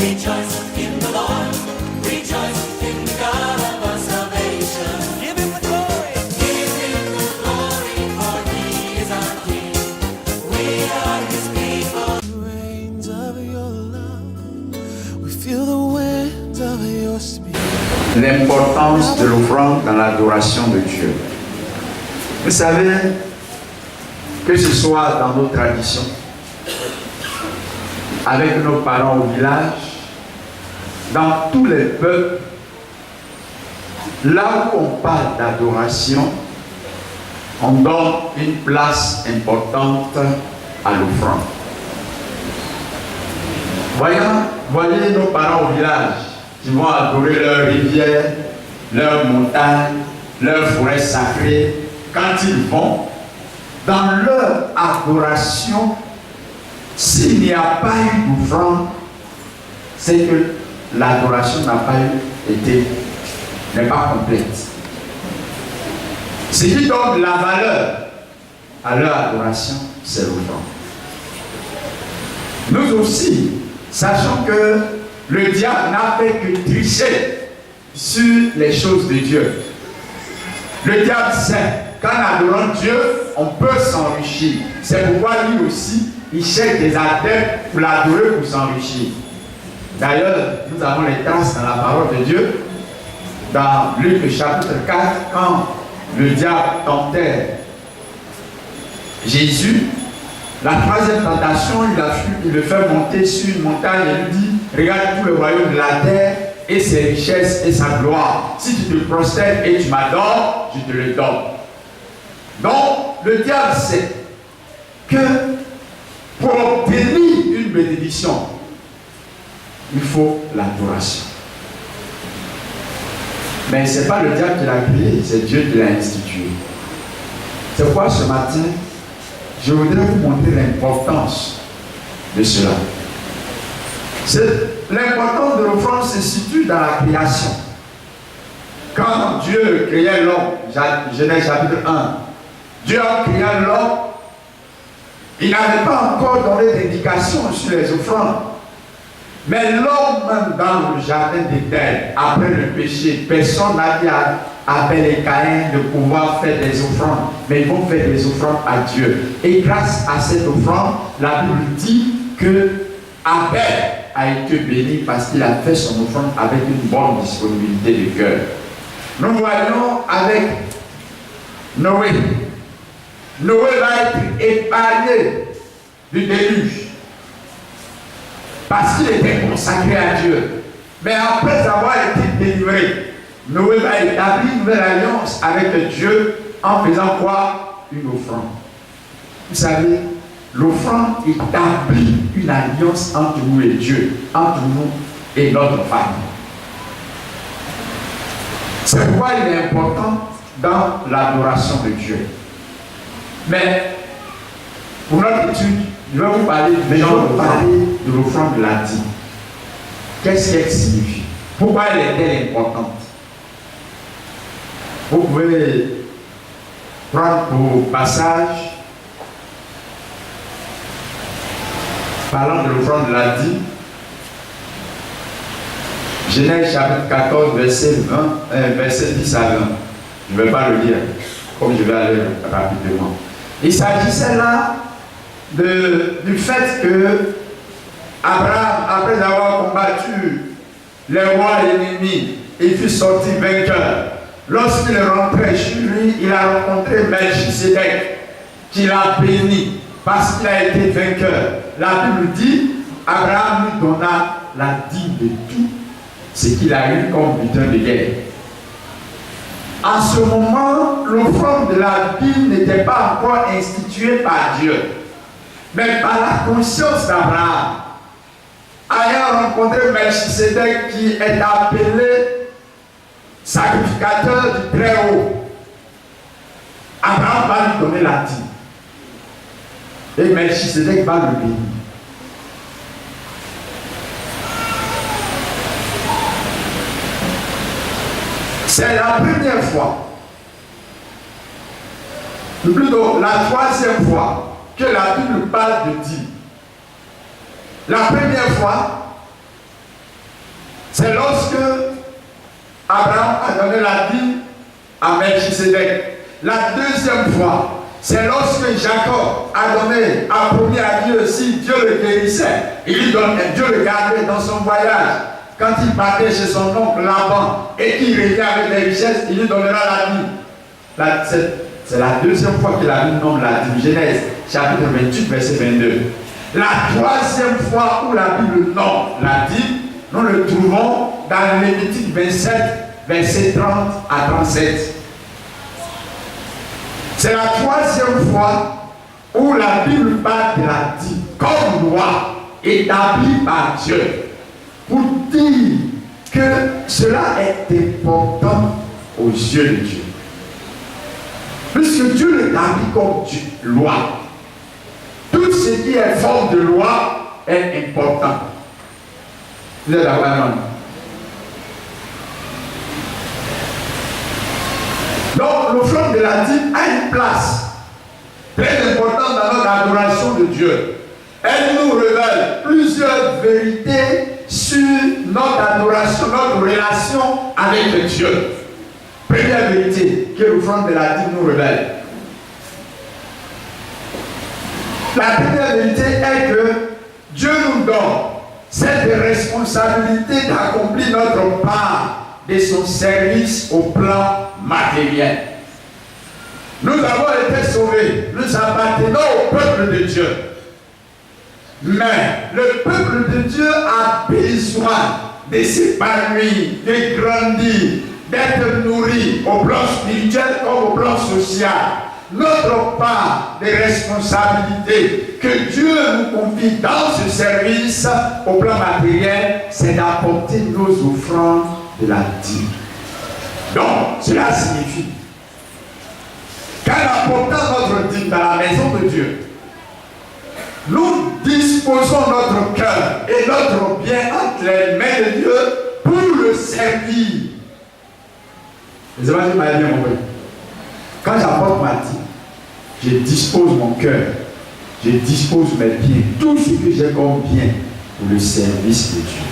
Rejoice in the Lord. Rejoice in the God of our salvation. Give him the glory. Give him the glory, for he is our King. We are his people. The rains of your love. We feel the winds of your spirit. L'importance de l'offrande dans l'adoration de Dieu. Vous savez, que ce soit dans nos traditions, avec nos parents au village, dans tous les peuples, là où on parle d'adoration, on donne une place importante à l'offrande. Voyez nos parents au village qui vont adorer leurs rivières, leurs montagnes, leurs forêts sacrées. Quand ils vont, dans leur adoration, s'il n'y a pas eu d'offrande, c'est que l'adoration n'est pas complète. Ce qui donne la valeur à leur adoration, c'est l'offrande. Nous aussi, sachant que le diable n'a fait que tricher sur les choses de Dieu. Le diable sait qu'en adorant Dieu, on peut s'enrichir. C'est pourquoi lui aussi, il cherche des adeptes pour l'adorer, pour s'enrichir. D'ailleurs, nous avons les traces dans la parole de Dieu, dans Luc chapitre 4, quand le diable tentait Jésus. La troisième tentation, il le fait monter sur une montagne et lui dit, regarde tout le royaume de la terre et ses richesses et sa gloire. Si tu te prosternes et tu m'adores, je te le donne. Donc, le diable sait que pour obtenir une bénédiction, il faut l'adoration. Mais ce n'est pas le diable qui l'a créé, c'est Dieu qui l'a institué. C'est pourquoi ce matin, je voudrais vous montrer l'importance de cela. L'importance de l'offrande se situe dans la création. Quand Dieu créait l'homme, Genèse chapitre 1, Dieu a créé l'homme, il n'avait pas encore donné d'indication sur les offrandes. Mais l'homme, même dans le jardin d'Éden, après le péché, personne n'a dit à Abel et Caïn de pouvoir faire des offrandes. Mais ils vont faire des offrandes à Dieu. Et grâce à cette offrande, la Bible dit que Abel a été béni parce qu'il a fait son offrande avec une bonne disponibilité de cœur. Nous voyons avec Noé. Noé va être épargné du déluge parce qu'il était consacré à Dieu. Mais après avoir été délivré, Noé va établir une nouvelle alliance avec Dieu en faisant quoi? Une offrande. Vous savez, l'offrande établit une alliance entre nous et Dieu, entre nous et notre famille. C'est pourquoi il est important dans l'adoration de Dieu. Mais pour notre étude, je vais vous parler de l'offrande de la dîme. Qu'est-ce qu'elle signifie? Pourquoi elle est-elle importante? Vous pouvez prendre pour passage, parlant de l'offrande de la dîme, Genèse chapitre 14, verset 10 à 20. Je ne vais pas le lire, comme je vais aller rapidement. Il s'agissait là du fait que Abraham, après avoir combattu les rois ennemis, il fut sorti vainqueur. Lorsqu'il est rentré chez lui, il a rencontré Melchisedec, qui l'a béni parce qu'il a été vainqueur. La Bible dit, Abraham lui donna la dîme de tout ce qu'il a eu comme butin de guerre. En ce moment, l'offrande de la dîme n'était pas encore instituée par Dieu, mais par la conscience d'Abraham. Ayant rencontré Melchisedec qui est appelé sacrificateur du Très-Haut, Abraham va lui donner la dîme. Et Melchisedec va le bénir. C'est la première fois, ou plutôt la troisième fois, que la Bible parle de dîme. La première fois, C'est lorsque Abraham a donné la dîme à Melchisedec. La deuxième fois, c'est lorsque Jacob a promis à Dieu, si Dieu le guérissait, Dieu le gardait dans son voyage. Quand il partait chez son oncle Laban et qu'il revenait avec des richesses, il lui donnera la dîme. C'est la deuxième fois qu'il a mis le nom de la dîme. Genèse, chapitre 28, verset 22. La troisième fois où la Bible nomme la dîme, nous le trouvons dans Lévitique 27, verset 30 à 37. C'est la troisième fois où la Bible parle de la dîme comme loi établie par Dieu pour dire que cela est important aux yeux de Dieu. Puisque Dieu l'établit comme loi, tout ce qui est forme de loi est important. Vous êtes d'accord? Donc, l'offrande de la dîme a une place très importante dans notre adoration de Dieu. Elle nous révèle plusieurs vérités sur notre adoration, notre relation avec Dieu. Première vérité que l'offrande de la dîme nous révèle. La première vérité est que Dieu nous donne cette responsabilité d'accomplir notre part de son service au plan matériel. Nous avons été sauvés, nous appartenons au peuple de Dieu. Mais le peuple de Dieu a besoin de s'épanouir, de grandir, d'être nourri au plan spirituel comme au plan social. Notre part de responsabilité que Dieu nous confie dans ce service au plan matériel, c'est d'apporter nos offrandes de la dîme. Donc, cela signifie qu'en apportant notre dîme dans la maison de Dieu, nous disposons notre cœur et notre bien entre les mains de Dieu pour le servir. Les évangélistes m'ont bien compris. Quand j'apporte ma dîme, je dispose mon cœur, je dispose mes biens, tout ce que j'ai comme bien pour le service de Dieu.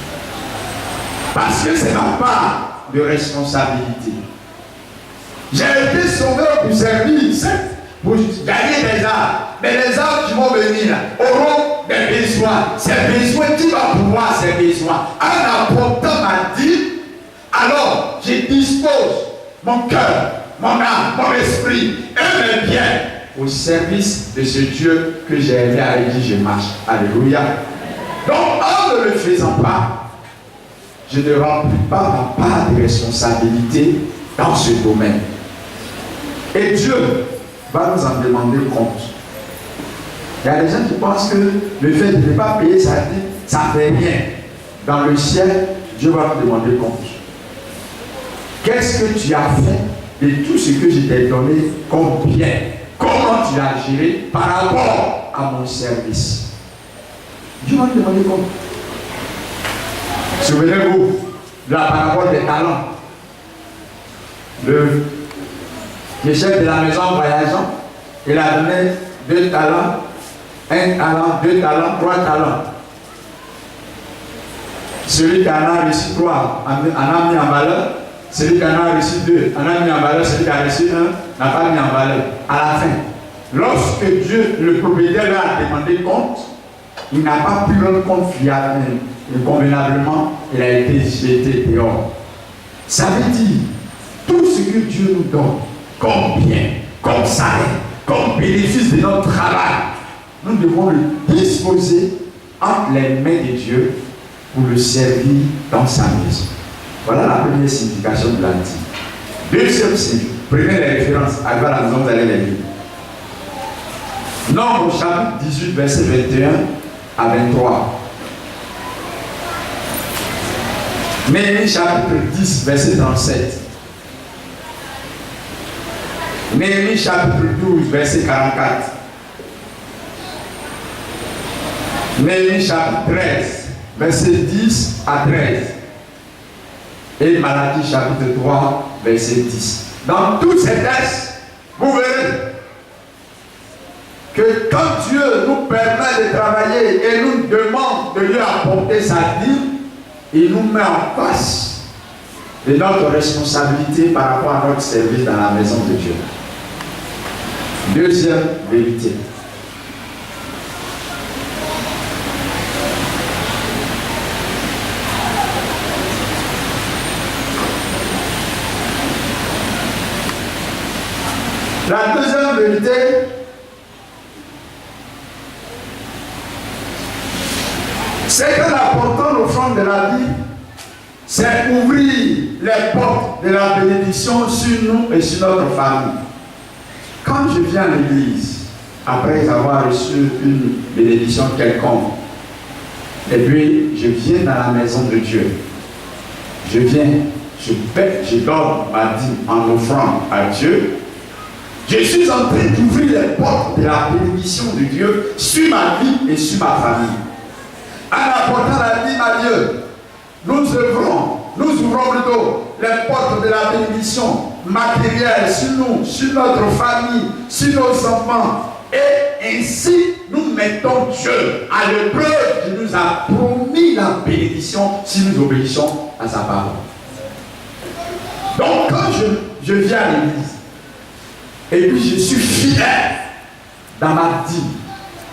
Parce que c'est ma part de responsabilité. J'ai été sauvé pour servir, certes, pour gagner des âmes. Mais les âmes qui vont venir auront des besoins. Ces besoins, qui va pouvoir ces besoins? En apportant ma dîme, alors je dispose mon cœur, mon âme, mon esprit et mes biens au service de ce Dieu que j'ai aimé, avec qui je marche. Alléluia. Donc, en ne le faisant pas, je ne remplis pas ma part de responsabilité dans ce domaine. Et Dieu va nous en demander compte. Il y a des gens qui pensent que le fait de ne pas payer sa dîme, ça ne fait rien. Dans le ciel, Dieu va nous demander compte. Qu'est-ce que tu as fait de tout ce que je t'ai donné comme bien? Comment tu l'as géré par rapport à mon service? Dieu va nous demander compte. Souvenez-vous de la parabole des talents. Le chef de la maison en voyageant, il a donné 2 talents, 1 talent, 2 talents, 3 talents. Celui qui en a reçu 3 en a mis en valeur. Celui qui en a reçu 2 en a mis en valeur. Celui qui a reçu 1 n'a pas mis en valeur. À la fin, lorsque Dieu, le propriétaire, lui a demandé compte, il n'a pas pu rendre compte convenablement, il a été jeté dehors. Ça veut dire, tout ce que Dieu nous donne, comme bien, comme salaire, comme bénéfice de notre travail, nous devons le disposer entre les mains de Dieu pour le servir dans sa maison. Voilà la première signification de la dîme. Deuxième signification, prenez les références, arrivez à la maison, vous allez les lire. Nombre chapitre 18, verset 21 à 23. Néhémie chapitre 10, verset 37. Néhémie chapitre 12, verset 44. Néhémie chapitre 13, verset 10 à 13. Et Malachie chapitre 3, verset 10. Dans tous ces textes, vous verrez que quand Dieu nous permet de travailler et nous demande de lui apporter sa dîme, il nous met en face de notre responsabilité par rapport à notre service dans la maison de Dieu. Deuxième vérité. La deuxième vérité, c'est que l'important l'offrande de la vie, c'est ouvrir les portes de la bénédiction sur nous et sur notre famille. Quand je viens à l'église, après avoir reçu une bénédiction quelconque, et puis je viens dans la maison de Dieu, je viens, je donne ma dîme en offrande à Dieu, je suis en train d'ouvrir les portes de la bénédiction de Dieu sur ma vie et sur ma famille. En apportant la dîme à Dieu, nous ouvrons plutôt les portes de la bénédiction matérielle sur nous, sur notre famille, sur nos enfants. Et ainsi, nous mettons Dieu à l'épreuve qui nous a promis la bénédiction si nous obéissons à sa parole. Donc, quand je viens à l'église, et puis je suis fidèle dans ma dîme,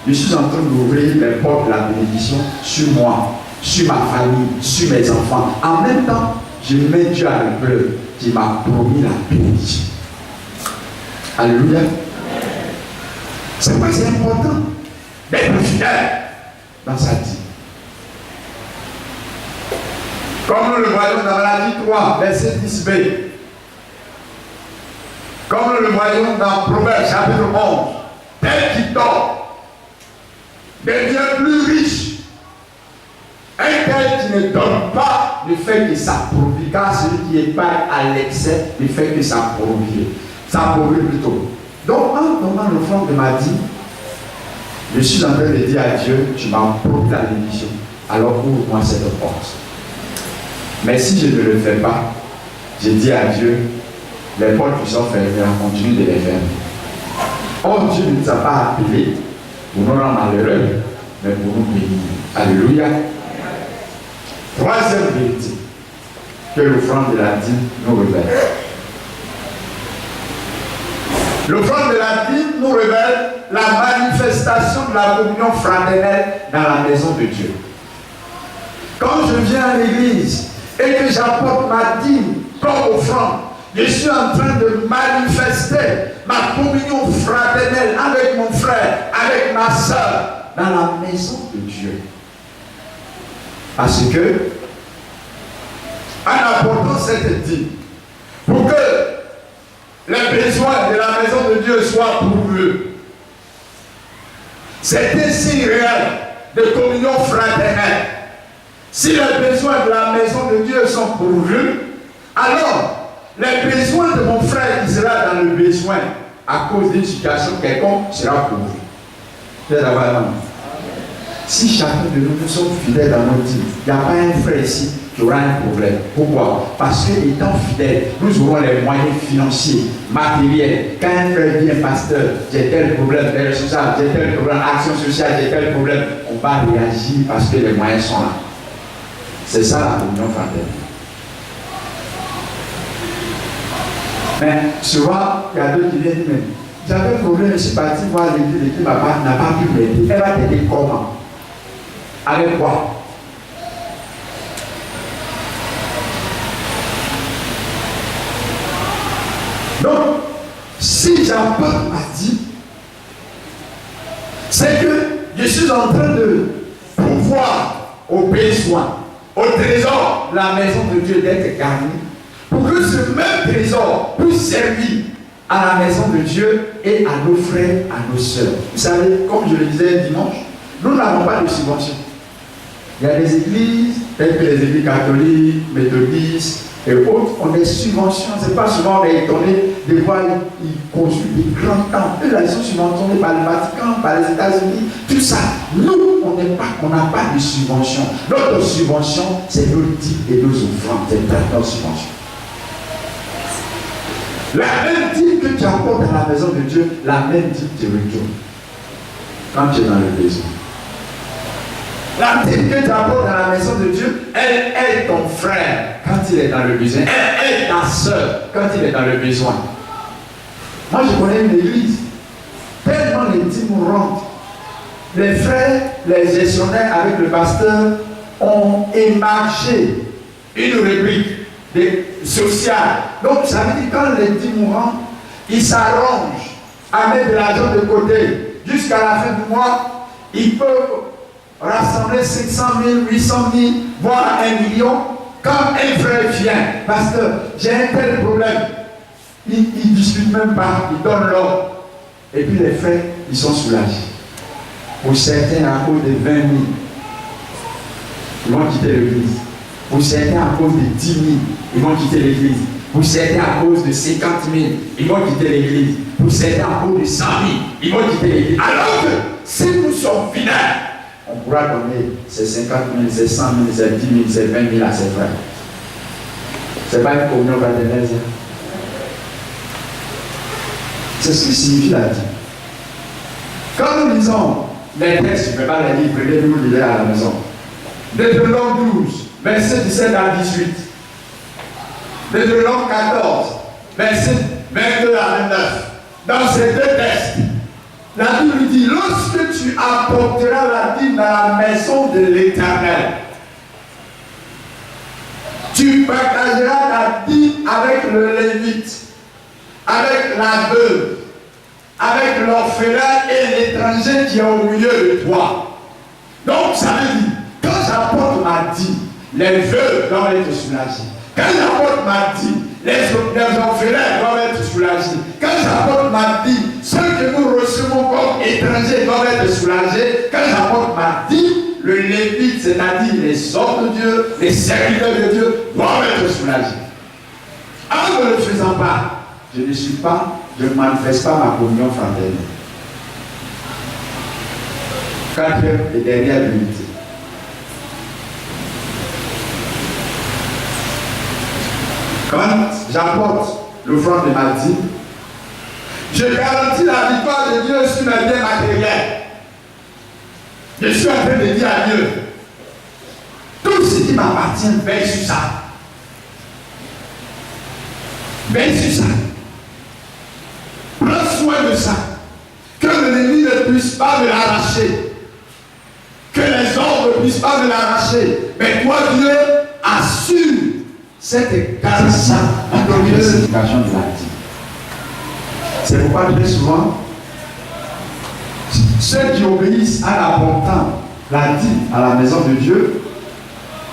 je suis en train d'ouvrir les portes de la bénédiction sur moi, sur ma famille, sur mes enfants. En même temps, je mets Dieu à l'épreuve qui m'a promis la bénédiction. Alléluia. C'est pourquoi c'est important d'être fidèle dans sa dîme. Comme nous le voyons dans Malachie 3, verset 10b. Comme nous le voyons dans Proverbes chapitre 11, tel qui dort devient plus riche. Un tel qui ne donne pas ne fait que s'appauvrir, car celui qui épargne à l'excès ne fait que s'appauvrir. S'appauvrir plutôt. Donc, en donnant l'offrande de ma dîme, je suis en train de dire à Dieu, tu m'as promis la bénédiction, alors ouvre-moi cette porte. Mais si je ne le fais pas, je dis à Dieu, les portes qui sont fermées, on continue de les fermer. Or, Dieu ne nous a pas appelés pour nous rendre malheureux, mais pour nous bénir. Alléluia. Troisième vérité que l'offrande de la dîme nous révèle. L'offrande de la dîme nous révèle la manifestation de la communion fraternelle dans la maison de Dieu. Quand je viens à l'église et que j'apporte ma dîme comme offrande, je suis en train de manifester ma communion fraternelle avec mon frère, avec ma soeur, dans la maison de Dieu. Parce que, en apportant cette dîme, pour que les besoins de la maison de Dieu soient pourvus, c'est un signe réel de communion fraternelle. Si les besoins de la maison de Dieu sont pourvus, alors les besoins de mon frère qui sera dans le besoin à cause d'une situation quelconque sera pourvu. Si chacun de nous sommes fidèles dans notre vie, il n'y a pas un frère ici qui aura un problème. Pourquoi? Parce que étant fidèles, nous aurons les moyens financiers, matériels. Quand un frère dit un pasteur, j'ai tel problème, tel social, j'ai tel problème, action sociale, j'ai tel problème, on va réagir parce que les moyens sont là. C'est ça la communion fraternelle. Mais souvent, il y a d'autres qui viennent dire, j'avais un problème, je suis parti voir l'église, l'église n'a pas pu m'aider. Elle va t'aider comment? Avec quoi? Donc, si j'apporte ma dîme, c'est que je suis en train de pouvoir aux besoins, au trésor de la maison de Dieu d'être garni, pour que ce même trésor puisse servir à la maison de Dieu et à nos frères, à nos sœurs. Vous savez, comme je le disais dimanche, nous n'avons pas de subvention. Il y a des églises, telles que les églises catholiques, méthodistes et autres, on a des subventions. C'est pas souvent on est étonné de voir ils construisent des grands temples. Eux, là, ils sont subventionnés par le Vatican, par les États-Unis, tout ça. Nous, on n'a pas de subvention. Notre subvention, c'est nos dîmes et nos offrandes. C'est notre subvention. La même dîme que tu apportes dans la maison de Dieu, la même dîme te retourne quand tu es dans le besoin. La dîme que tu apportes dans la maison de Dieu, elle est ton frère quand il est dans le besoin. Elle est ta soeur quand il est dans le besoin. Moi, je connais une église. Tellement les dîmes rentrent. Les frères, les gestionnaires avec le pasteur ont émargé une rubrique sociale. Donc, ça veut dire quand les dîmes rentrent, ils s'arrangent à mettre de l'argent de côté. Jusqu'à la fin du mois, ils peuvent rassembler 500 000, 800 000, voire 1 million. Quand un frère vient, pasteur, j'ai un tel problème, ils ne discutent même pas, ils donnent l'ordre. Et puis les frères, ils sont soulagés. Pour certains, à cause de 20 000, ils vont quitter l'église. Pour certains, à cause de 10 000, ils vont quitter l'église. Pour certains, à cause de 50 000, ils vont quitter l'église. Pour certains, à cause de 100 000, ils vont quitter l'église. Alors que si nous sommes finaux, on pourra donner ces 50 000, ces 100 000, ces 10 000, ces 20 000 à ses frères. Ce n'est pas une communion fraternelle. C'est ce qui signifie la dîme. Quand nous lisons les textes, je ne vais pas les lire, prenez-nous les à la maison. Deutéronome 12, verset 17 à 18. Deutéronome 14, verset 22 à 29. Dans ces deux textes, la Bible dit, lorsque tu apporteras la dîme dans la maison de l'Éternel, tu partageras ta dîme avec le Lévite, avec la veuve, avec l'orphelin et l'étranger qui est au milieu de toi. Donc ça veut dire, quand j'apporte ma dîme, les veuves doivent être soulagées. Quand j'apporte ma dîme, les orphelins doivent être soulagés. Quand j'apporte ma dîme, ceux que nous recevons comme étrangers doivent être soulagés. Quand j'apporte ma dîme, le Lévite, c'est-à-dire les hommes de Dieu, les serviteurs de Dieu, doivent être soulagés. En ne le faisant pas, je ne manifeste pas ma communion fraternelle. Quatrième et dernière unité. Quand j'apporte l'offrande de ma dîme, je garantis la victoire de Dieu sur mes biens matériels. Je suis en train de dire à Dieu, tout ce qui m'appartient, veille sur ça. Veille sur ça. Prends soin de ça. Que l'ennemi ne puisse pas me l'arracher. Que les hommes ne puissent pas me l'arracher. Mais toi, Dieu, assure cette garantie de la signification de la dîme. C'est pourquoi très souvent, ceux qui obéissent à l'apportant la dîme à la maison de Dieu,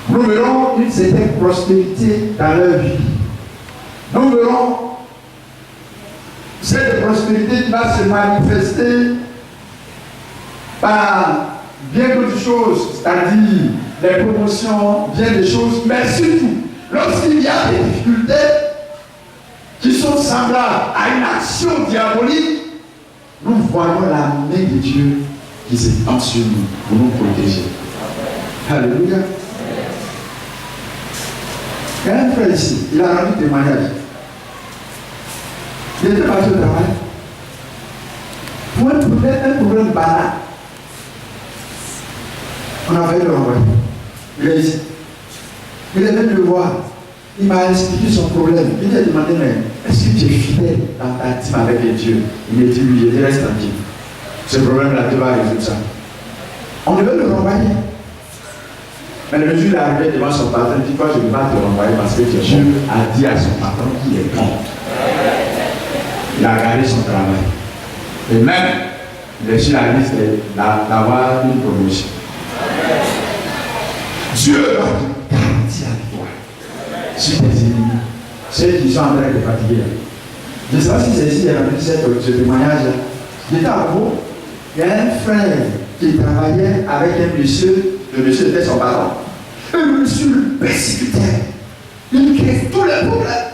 nous verrons une certaine prospérité dans leur vie. Nous verrons cette prospérité qui va se manifester par bien d'autres choses, c'est-à-dire les promotions, bien des choses, mais surtout, lorsqu'il y a des difficultés qui sont semblables à une action diabolique, nous voyons la main de Dieu qui s'étend sur nous pour nous protéger. Alléluia. Il y a un frère ici, il a rendu témoignage. Il était parti au travail. Pour un problème banal, on a failli le renvoyer. Il est ici. Il est venu le voir. Il m'a expliqué son problème. Il lui a demandé, mais est-ce que tu es fidèle dans ta dîme avec Dieu? Il m'a dit, oui, je dis, reste tranquille. Ce problème-là, tu vas résoudre ça. On devait le renvoyer. Mais le jour il est arrivé devant son patron, il dit, quoi, je ne vais pas te renvoyer parce que Dieu a dit à son patron qu'il est bon. Il a gardé son travail. Et même, il est sur la liste d'avoir une promotion. Dieu va te garantir la victoire sur tes ennemis, ceux qui sont en train de fatiguer. Je ne sais pas si c'est ici, il y a ce témoignage. Il était à Pau, il y a un frère qui travaillait avec un monsieur, le monsieur était son patron. Et le monsieur le persécutait. Il créait tous les problèmes.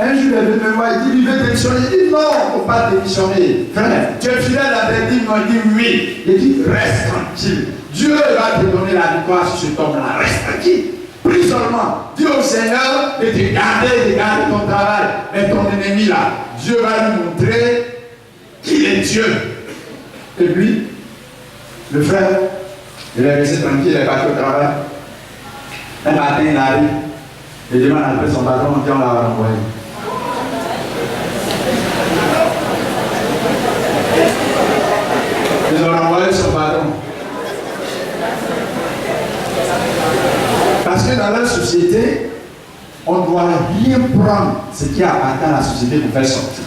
Un jour, il est venu me voir, il dit, il veut démissionner. Il dit, non, il ne faut pas démissionner. Frère, tu es fidèle à tes dîmes. Il dit, oui. Il dit, reste tranquille. Dieu va te donner la victoire sur cet homme-là. Reste tranquille. Prie seulement. Dis au Seigneur de te garder, de garder ton travail. Mais ton ennemi là, Dieu va lui montrer qu'il est Dieu. Et puis, le frère Il est resté tranquille, il est parti au travail. Un matin, il arrive, il demande après son patron, on dit on l'a renvoyé. Ils ont renvoyé son patron. Parce que dans leur société, on ne doit rien prendre ce qui appartient à la société pour faire sortir.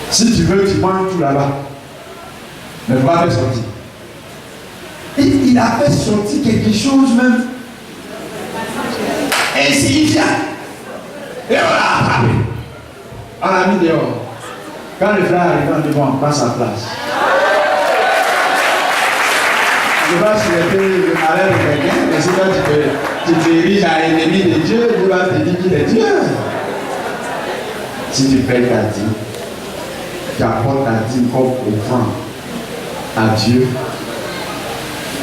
Si tu veux, tu manges tout là-bas. Mais ne pas faire sortir. Et il a fait sortir quelque chose même insignifiant. Et on l'a attrapé. On l'a mis dehors. Quand le frère arrive, on dit bon, prends sa place. Je ne sais pas si c'était le malheur de quelqu'un, mais si toi tu te diriges à l'ennemi de Dieu, Dieu va te dire qu'il est Dieu. Si tu payes ta dîme, tu apportes ta dîme comme offrande à Dieu,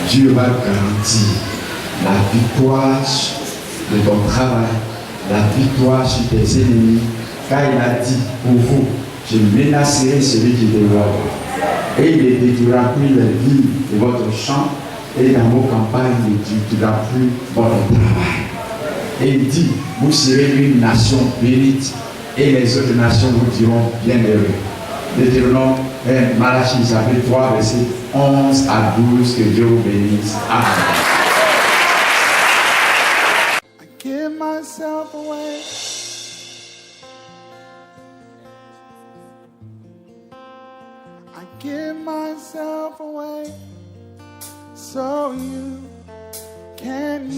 Dieu va garantir la victoire de ton travail, la victoire sur tes ennemis, car il a dit pour vous, je menacerai celui qui dévore. Et il ne détruira plus les vignes de votre champ, et dans vos campagnes, il ne détruira plus votre travail. Et il dit, vous serez une nation bénite, et les autres nations vous diront bienheureux. Deutéronome, Malachie, chapitre 3, verset 11 à 12, que Dieu vous bénisse. Amen. I give myself away. I give myself away so you can use.